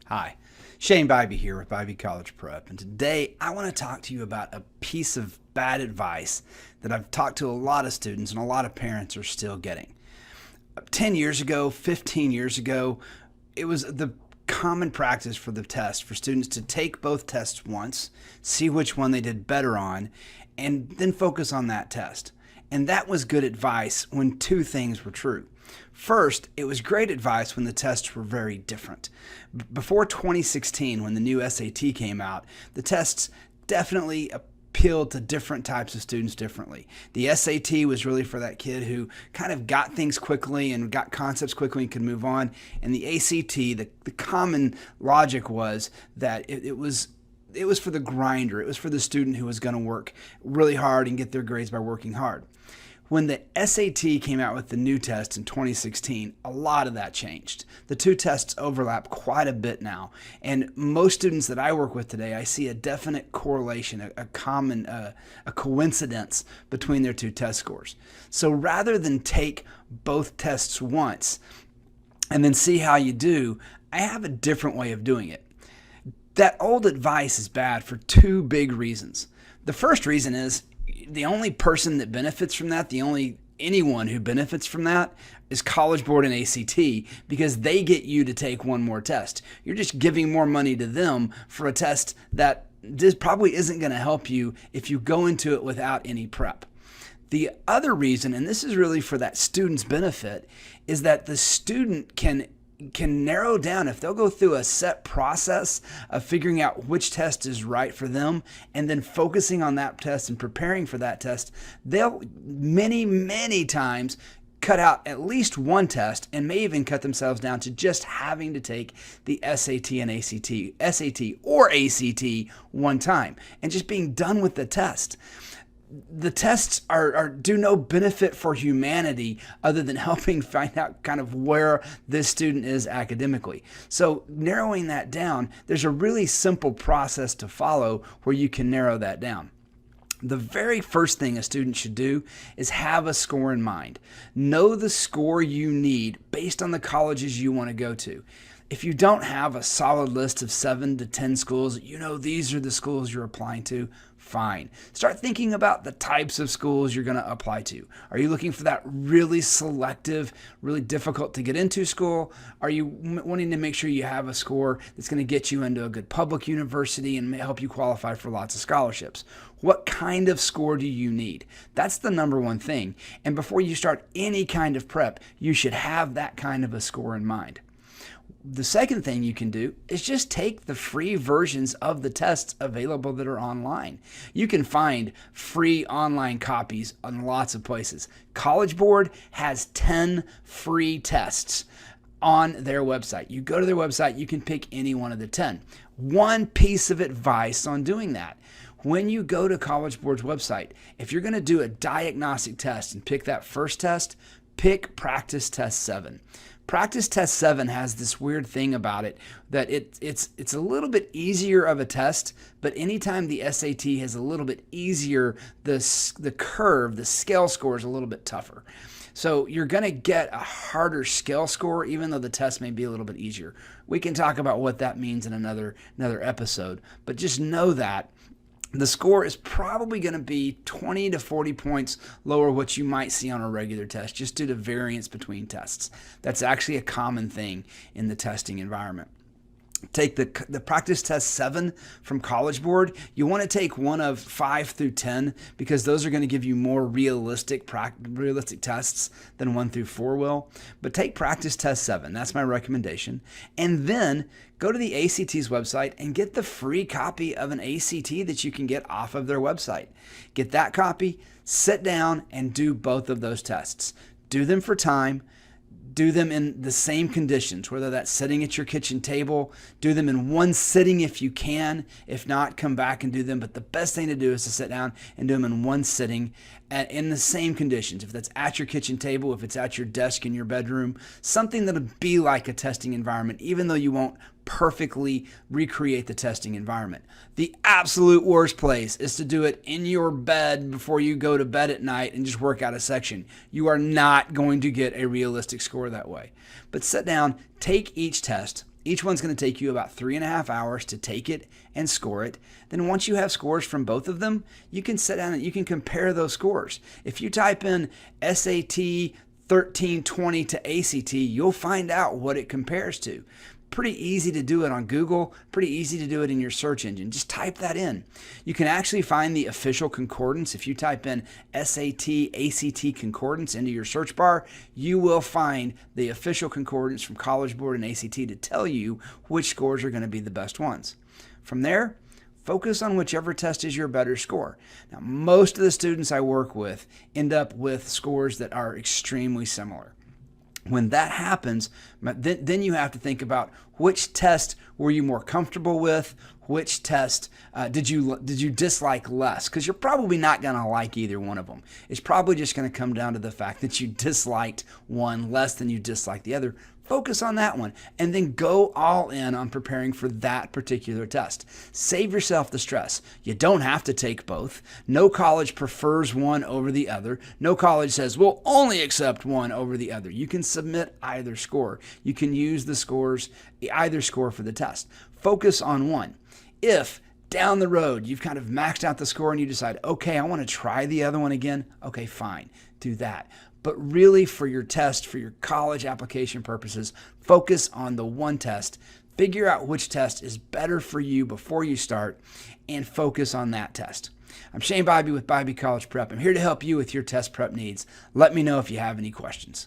Hi, Shane Bybee here with Bybee College Prep, and today I want to talk to you about a piece of bad advice that I've talked to a lot of students and a lot of parents are still getting. 10 years ago, 15 years ago, it was the common practice for the test for students to take both tests once, see which one they did better on, and then focus on that test. And that was good advice when two things were true. First, it was great advice when the tests were very different. Before 2016, when the new SAT came out, the tests definitely appealed to different types of students differently. The SAT was really for that kid who kind of got things quickly and got concepts quickly and could move on. And the ACT, the common logic was that it was for the grinder. It was for the student who was going to work really hard and get their grades by working hard. When the SAT came out with the new test in 2016, a lot of that changed. The two tests overlap quite a bit now, and most students that I work with today, I see a definite correlation, a coincidence between their two test scores. So rather than take both tests once and then see how you do, I have a different way of doing it. That old advice is bad for two big reasons. The first reason is the only person that benefits from that, anyone who benefits from that is College Board and ACT, because they get you to take one more test. You're just giving more money to them for a test that probably isn't going to help you if you go into it without any prep. The other reason, and this is really for that student's benefit, is that the student can narrow down, if they'll go through a set process of figuring out which test is right for them and then focusing on that test and preparing for that test, they'll many times cut out at least one test and may even cut themselves down to just having to take the SAT and SAT or ACT one time and just being done with the test. The tests do no benefit for humanity other than helping find out kind of where this student is academically. So narrowing that down, there's a really simple process to follow where you can narrow that down. The very first thing a student should do is have a score in mind. Know the score you need based on the colleges you want to go to. If you don't have a solid list of 7 to 10 schools, these are the schools you're applying to, fine. Start thinking about the types of schools you're going to apply to. Are you looking for that really selective, really difficult to get into school? Are you wanting to make sure you have a score that's going to get you into a good public university and may help you qualify for lots of scholarships? What kind of score do you need? That's the number one thing. And before you start any kind of prep, you should have that kind of a score in mind. The second thing you can do is just take the free versions of the tests available that are online. You can find free online copies on lots of places. College Board has 10 free tests on their website. You go to their website, you can pick any one of the 10. One piece of advice on doing that. When you go to College Board's website, if you're going to do a diagnostic test and pick that first test, pick Practice Test 7. Practice Test 7 has this weird thing about it that it's a little bit easier of a test, but anytime the SAT is a little bit easier, the scale score is a little bit tougher. So you're going to get a harder scale score even though the test may be a little bit easier. We can talk about what that means in another episode, but just know that the score is probably going to be 20 to 40 points lower what you might see on a regular test just due to variance between tests. That's actually a common thing in the testing environment. Take the Practice Test 7 from College Board. You want to take one of 5 through 10 because those are going to give you more realistic tests than 1 through 4 will. But take Practice Test 7. That's my recommendation. And then go to the ACT's website and get the free copy of an ACT that you can get off of their website. Get that copy, sit down, and do both of those tests. Do them for time. Do them in the same conditions, whether that's sitting at your kitchen table. Do them in one sitting if you can. If not, come back and do them. But the best thing to do is to sit down and do them in one sitting in the same conditions. If that's at your kitchen table, if it's at your desk in your bedroom, something that'll be like a testing environment, even though you won't perfectly recreate the testing environment. The absolute worst place is to do it in your bed before you go to bed at night and just work out a section. You are not going to get a realistic score that way. But sit down, take each test. Each one's going to take you about 3.5 hours to take it and score it. Then once you have scores from both of them, you can sit down and you can compare those scores. If you type in SAT 1320 to ACT, you'll find out what it compares to. Pretty easy to do it on Google, pretty easy to do it in your search engine. Just type that in. You can actually find the official concordance. If you type in SAT, ACT concordance into your search bar, you will find the official concordance from College Board and ACT to tell you which scores are going to be the best ones. From there, focus on whichever test is your better score. Now, most of the students I work with end up with scores that are extremely similar. When that happens, then you have to think about which test were you more comfortable with, which test did you dislike less, because you're probably not going to like either one of them. It's probably just going to come down to the fact that you disliked one less than you disliked the other. Focus on that one and then go all in on preparing for that particular test. Save yourself the stress. You don't have to take both. No college prefers one over the other. No college says we'll only accept one over the other. You can submit either score. You can use either score for the test. Focus on one. If down the road you've kind of maxed out the score and you decide, okay, I want to try the other one again, okay, fine, do that. But really, for your test, for your college application purposes, focus on the one test. Figure out which test is better for you before you start and focus on that test. I'm Shane Bybee with Bybee College Prep. I'm here to help you with your test prep needs. Let me know if you have any questions.